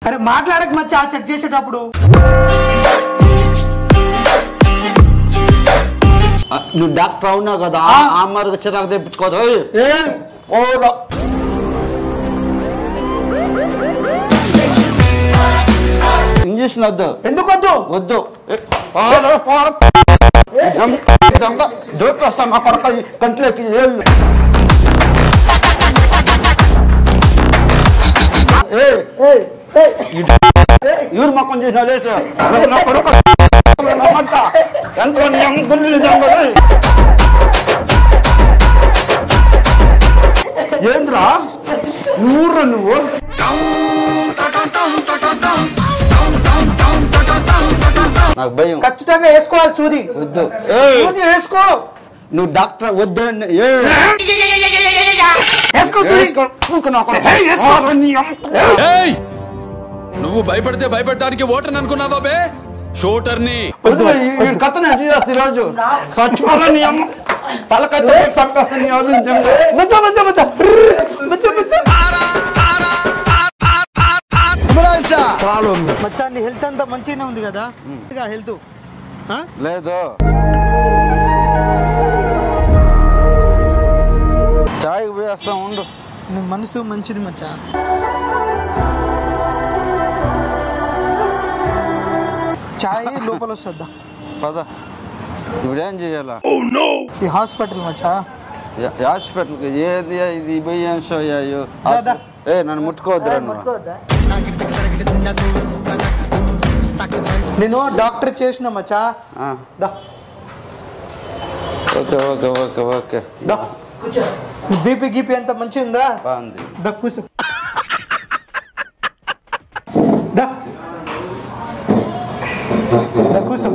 అరే మాట్లాడక మచ్చా చెక్ చేసేటప్పుడు నువ్వు డాక్టర్ అవునావు కదా ఆ మరుగు చిరాకు తెప్పించుకోదు ఇంజక్షన్ వద్దు ఎందుకు వద్దు వద్దు వస్తా మా కొరక కంట్లోకి ఎవరు మొక్కం చేసిన లేసు ఎంత ఏంద్రా నువ్వుర్రా నువ్వు నాకు భయం ఖచ్చితంగా వేసుకోవాలి సూది వద్దు సూది వేసుకో నువ్వు డాక్టర్ వద్దు నువ్వు భయపడితే భయపెట్టడానికి ఓటర్ అనుకున్నావా బే షూటర్ని కథనే చేస్తా ఈరోజు చచ్చిపోవాలని తలకత్తి మచ్చా నీ హెల్త్ అంతా మంచిగానే ఉంది కదా హెల్త్ లేదు చాయ్ వేస్తా ఉండు నీ మనసు మంచిది మచ్చా చాయ్ లోపల వస్తుందా పద ఇప్పుడేం చేయాలా ఈ హాస్పిటల్ మచ్చా హాస్పిటల్కి ఏది ఇది బియ్యంశో అయ్యాయో నన్ను ముట్టుకోవద్దురా నేను డాక్టర్ చేసిన మచ్చా okay okay okay okay BP గీపీ అంత మంచిగా ఉందా బాగుంది కూర్చో కూర్చో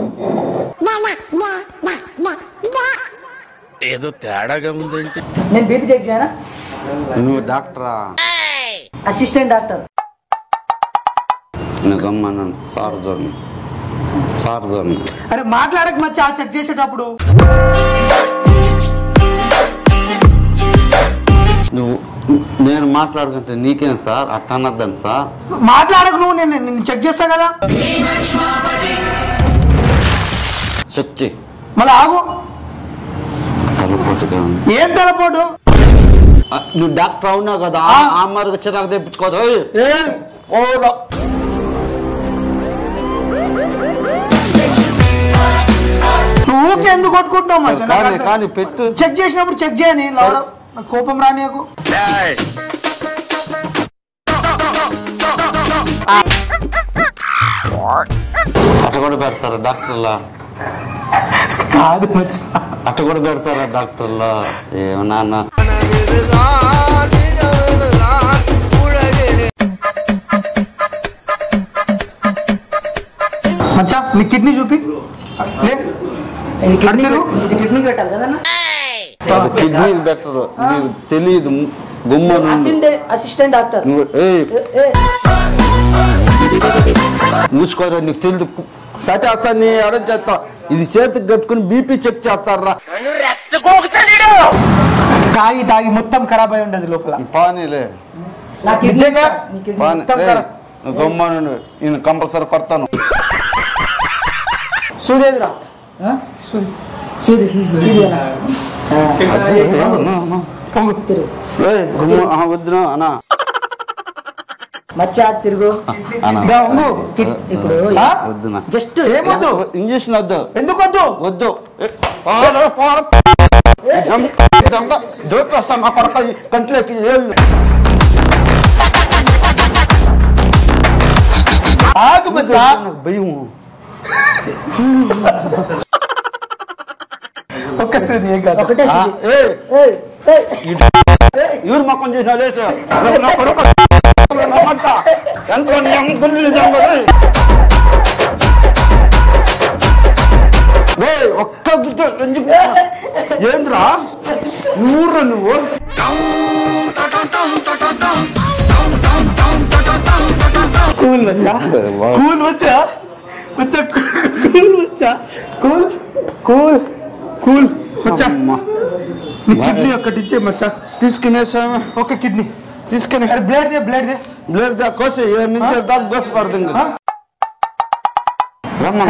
ఏదో తేడాగా ఉందేంటి నేను బీపీ చెక్ చేయనా నువ్వు డాక్టరా అసిస్టెంట్ డాక్టర్ గమ్మను సార్ జోన్ అరే మాట్లాడక మచ్చా చెక్ చేసేటప్పుడు నువ్వు నేను మాట్లాడుకుంటే నీకేం సార్ అట్ట అనద్దని సార్ మాట్లాడక నువ్వు నేను చెక్ చేస్తా కదా చెక్ చేయి మళ్ళీ ఆగు తలపోటుగా ఉంది ఏం తలపోటు నువ్వు డాక్టర్ అవునావు కదా ఆ మరుగు చిరాకు తెప్పించుకోదు నువ్వు ఊకే ఎందుకు కొట్టుకుంటున్నావు మచ్చా కానీ పెట్టు చెక్ చేసినప్పుడు చెక్ చేయని కోపం రానియకు అట్ట కూడా పెడతారా డాక్టర్లా కాదు మచ్చా అట్ట కూడా పెడతారా డాక్టర్లా ఏమన్నా మచ్చా నీ కిడ్నీ చూపి కిడ్నీ పెట్టాలి కదా కిడ్నీ బెటర్ నీకు తెలియదు అసిస్టెంట్ డాక్టర్ మూసుకోరా నీకు తెలియదు సటేస్తా నీ అడగ చేస్తా ఇది చేతికి కట్టుకుని బీపీ చెక్ చేస్తారా తాగి తాగి మొత్తం ఖరాబ్ అయి ఉండదు లోపల పానీలే గమ్మను నేను కంపల్సరీ కొడతాను సూదేదిరా వద్దునా అన్నా మచ్చా తిరుగు ఇప్పుడు వద్దునా జస్ట్ ఏమొద్దు ఇంజక్షన్ వద్దు ఎందుకు వద్దు వద్దు వస్తా మా కొరక కంట్లోకి ఆగు మచ్చా భయం ఒక్క సూది ఏం కాదు ఒకటే ఎవరు మొక్కం చేసిన లేసు ఎంత ఒక్క ఏంద్రా నువ్వుర్రా నువ్వు కూల్ వచ్చా కూల్ వచ్చా వచ్చా కూల్ వచ్చా కూల్ కూల్ కూల్ వచ్చా నీ కిడ్నీ ఒక్కటి ఇచ్చే మచ్చా తీసుకునేసాము ఒక కిడ్నీ తీసుకుని బ్లేడ్ దే బ్లేడ్ దే బ్లేడ్ దా కోసి నుంచి దాకా కోసి పడుతుంది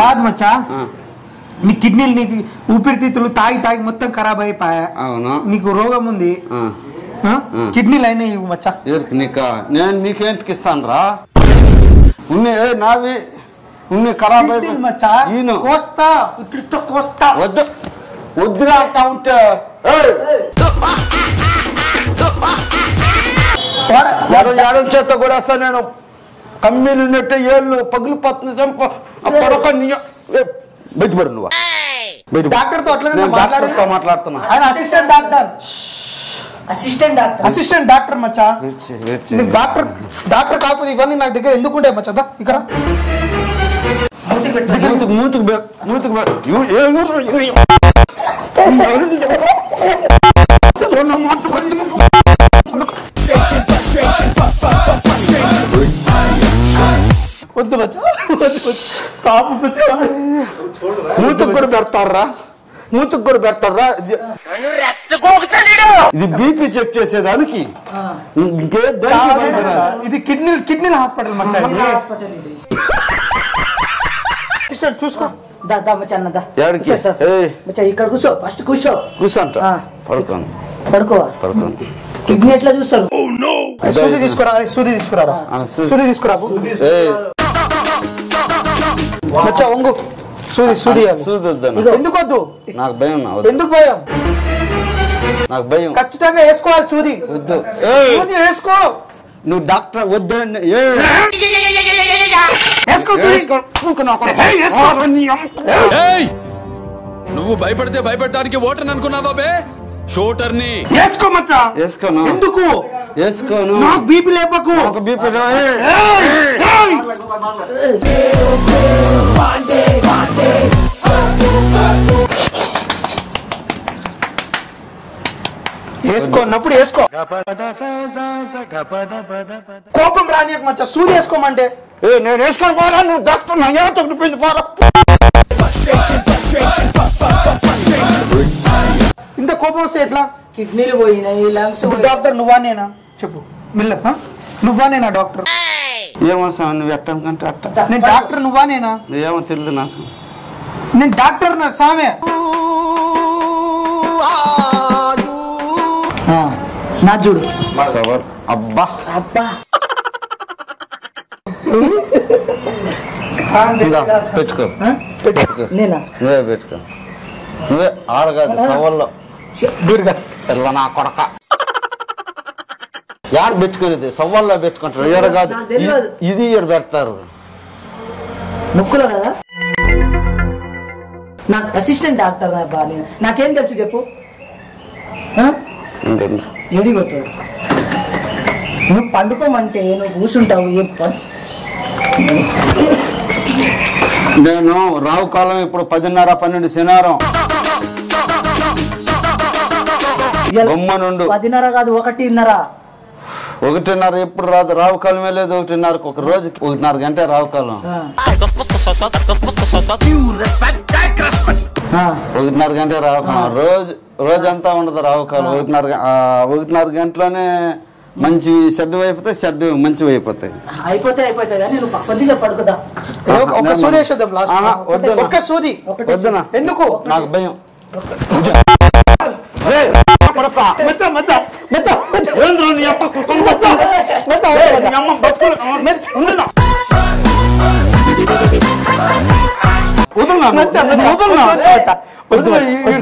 కాదు మచ్చా నీ కిడ్నీలు నీకు ఊపిరితిత్తులు తాగి తాగి మొత్తం ఖరాబ్ అయిపోయా. అవును నీకు రోగం ఉంది, కిడ్నీలు అయినాయి మచ్చా. నీకు నేను నీకేంటికి ఇస్తాను రా నావి ఉన్ని ఖరాబ్ అయిపోయి మచ్చా. కోస్తా ఇట్లా కోస్తా. వద్దు వద్దురా అంటా ఉంటే ఏడం చేత కూడా వస్తా నేను కమ్మీలు నెట్టే ఏళ్ళు పగిలిపోతుంది చంప పడక బయటపడు నువ్వు డాక్టర్ తో మాట్లాడుతున్నా. ఆయన అసిస్టెంట్ డాక్టర్. అసిస్టెంట్ డాక్టర్ మచ్చా. డాక్టర్ డాక్టర్ కాకపోతే ఇవన్నీ నాకు దగ్గర ఎందుకు ఉంటాయి మచ్చా? ఇక్కడ వద్దు మచ్చా, పాపం మూతుకు కూడా పెడతారా, మూతుకు కూడా పెడతారా. ఇది బీపీ చెక్ చేసేదానికి. ఇది కిడ్నీల హాస్పిటల్ మచ్చా. చూసుకో ఇక్కడ కూర్చో, ఫస్ట్ కూర్చో. కూర్చోంట పడుకోను పడుకోవా పడుకోను. కిడ్నీ ఎట్లా చూస్తారు? సూది తీసుకురా, సూది తీసుకురా, సూది తీసుకురా మచ్చా. ఒంగు సూది సూది సూది వద్దాను. ఎందుకు వద్దు? నాకు భయం. ఎందుకు భయం? నాకు భయం. ఖచ్చితంగా వేసుకోవాలి సూది. వద్దు సూది వేసుకో. నువ్వు డాక్టర్ వద్దు. నువ్వు భయపడితే భయపెట్టడానికి ఓటర్ అనుకున్నావా బే? షూటర్ని వేసుకో మచ్చా. వేసుకోను. ఎందుకు వేసుకోను? నాకు బీపీ లేపకు. ఒక బీపీ వేసుకోన్నప్పుడు వేసుకో. కోపం రానియకు మచ్చా. సూది వేసుకోమంటే నేను వేసుకొని పోరా. నువ్వు డాక్టర్ నయ్యాపోయింది పోరా. ఇంత కోపం వస్తే ఎట్లా? కిడ్నీలు పోయినాయి, లంగ్స్. డాక్టర్ నువ్వా నేనా చెప్పు మిల్ల. నువ్వా నేనా డాక్టర్? ఏమో సార్ నువ్వు ఎట్టనుకంటే అట్ట. నేను డాక్టర్ నువ్వా నేనా? ఏమో తెలియదు నాకు. నేను డాక్టర్ నా సామే. నా చూడు అబ్బా అబ్బా పెట్టుకో. నేనా? నువ్వే పెట్టుకో. నువ్వే ఆడగాదు సవాల్లో తెల్ల నా కొడక. యాడ పెట్టుకునేది సవాల్లో పెట్టుకుంటారు. ఏడ కాదు ఇది ఏడు పెడతారు ముక్కులో కదా. నాకు అసిస్టెంట్ డాక్టర్ నాకేం తెలుసు చెప్పు. ఎడిగొచ్చాడు నువ్వు పండుకోమంటే నువ్వు కూర్చుంటావు. ఏం పని? నేను రావు కాలం ఇప్పుడు 10:30-12 శనివారం బొమ్మ నుండి 10:30 కాదు 1:30. 1:30 ఎప్పుడు రాదు. రావు కాలమే లేదు. 1:30 ఒక రోజు 1:30 గంట రావు కాలం. 1:30 గంట రావు కాలం. రోజంతా ఉండదు రావు కాలం. 1:30 గంటలోనే మంచి చెడ్డు అయిపోతాయి, చెడ్డు మంచి అయిపోతాయి. అయిపోతాయి కానీ నువ్వు కొద్దిగా పడుకోదా. ఒక సూది వేసేద్దాం లాస్ట్. ఒక్క సూది. వద్దునా? ఎందుకు? నాకు భయం.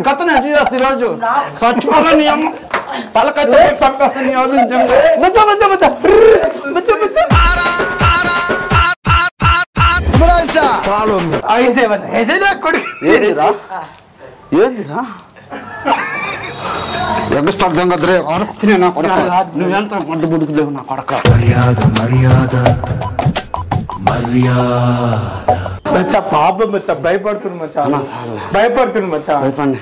కథనే చూసేస్తా ఈరోజు. చచ్చిపోవాలని అమ్మ తలకత్తి చంపేస్తా. నీ ఏందిరా ఏందిరా ఎగస్టార్థంగా నా కొడక. నువ్వెంత మడ్డు బుడుకులేవు నా కొడక. పాపం మచ్చా. భయపడుతుంది మచ్చా. భయపడుతుంది మచ్చా. భయపడి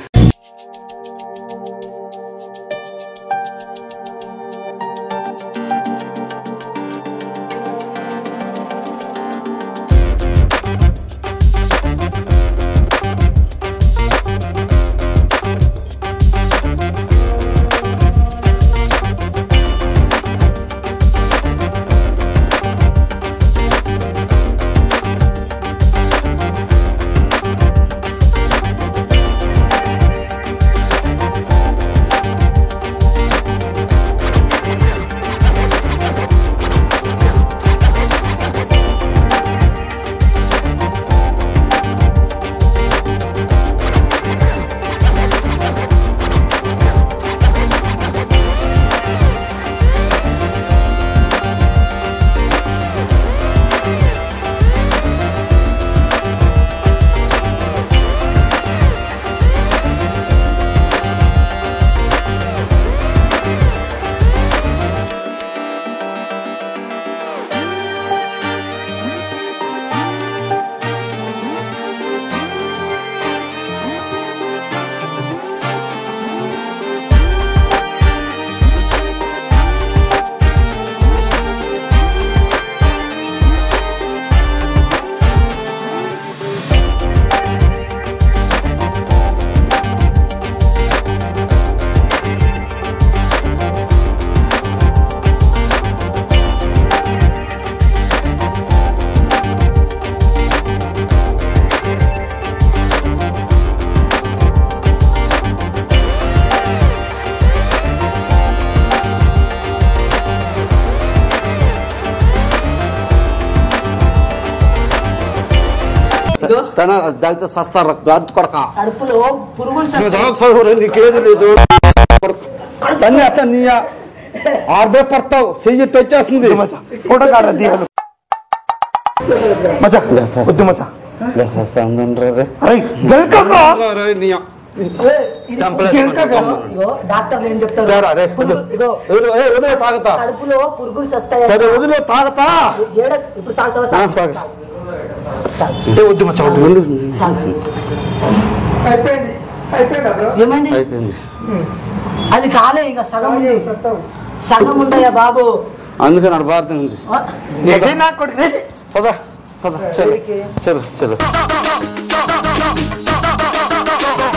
ఇగో. తాగితే సస్తారు గార్తు కొడక కడుపులో పురుగులు నువ్వు చస్తాయి. తాగకపోతే నీకేది లేదు తన్ని వస్తా నీ ఆర్బే పడతావు చెయ్యి వచ్చేస్తుంది ఫోటో కాడ దిగాను మచ్చా వద్దు మచ్చా అరే గెలకమ్మా. ఏయ్, ఇది ఇగో, డాక్టర్లు ఏం చెప్తారు? ఇగో, తాగుతా కడుపులో పురుగులు చస్తాయి. సరే వదిలే తాగుతా ఇప్పుడు తాగుతావా? వద్దు మచ్చా వద్దు. ఏమైంది? అయిపోయింది అది కాలే ఇక సగం ఉంది. సగం ఉండయా బాబు. అందుకే నాడు భారతం ఉంది నా కొడుకు వేసి పద పద చలో చలో చలో